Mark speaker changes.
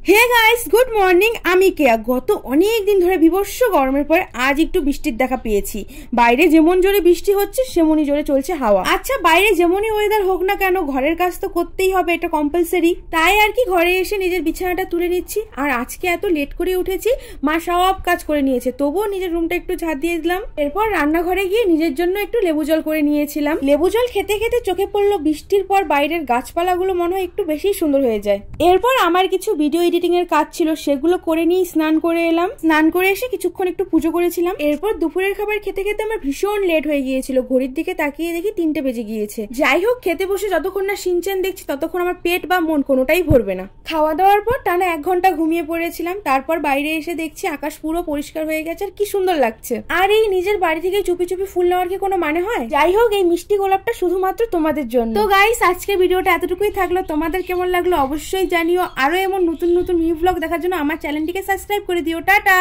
Speaker 1: Hey guys, good morning. আমি কেয়া। গত অনেক দিন ধরে বিভৎস গরমের পর আজ একটু বৃষ্টির দেখা পেয়েছি। বাইরে যেমন জোরে বৃষ্টি হচ্ছে সেমনই জোরে চলছে হাওয়া। আচ্ছা, বাইরে যেমনই ওয়েদার হোক না কেন ঘরের কাজ তো করতেই হবে, এটা কম্পালসারি। তাই আর কি ঘরে এসে নিজের বিছানাটা তুলে নিচ্ছি। আর আজকে এত লেট করে উঠেছি, মা সব কাজ করে নিয়েছে, তবুও নিজের রুমটা একটু ঝাড় দিয়ে দিলাম। এরপর রান্নাঘরে গিয়ে নিজের জন্য একটু লেবু জল করে নিয়েছিলাম। লেবু জল খেতে খেতে চোখে পড়লো বৃষ্টির পর বাইরের গাছপালাগুলো মনে হয় একটু বেশি সুন্দর হয়ে যায়। এরপর আমার কিছু ভিডিও এডিটিং এর কাজ ছিল, সেগুলো করে নিয়ে স্নান করে এলাম। স্নান করে এসে কিছুক্ষণ একটু পুজো করেছিলাম। এরপর দুপুরের খাবার খেতে খেতে আমার ভীষণ লেট হয়ে গিয়েছিল। ঘড়ির দিকে তাকিয়ে দেখি 3টে বেজে গিয়েছে। যাই হোক, খেতে বসে যতক্ষণ না সিনচেন দেখছি ততক্ষণ আমার পেট বা মন কোনোটাই ভরবে না। খাওয়া দাওয়ার পর টানা 1 ঘন্টা ঘুমিয়ে পড়েছিলাম। তারপর বাইরে এসে দেখছি আকাশ পুরো পরিষ্কার হয়ে গেছে, আর কি সুন্দর লাগছে। আর এই নিজের বাড়ি থেকে চুপি চুপি ফুল নেওয়ার কি কোনো মানে হয়? যাই হোক, এই মিষ্টি গোলাপটা শুধুমাত্র তোমাদের জন্য। তো গাইস, আজকের ভিডিওটা এতটুকুই থাকলো। তোমাদের কেমন লাগলো অবশ্যই জানিও। আরো এমন নতুন নতুন নিউ ব্লগ দেখার জন্য আমার চ্যানেলটিকে সাবস্ক্রাইব করে দিও। টাটা।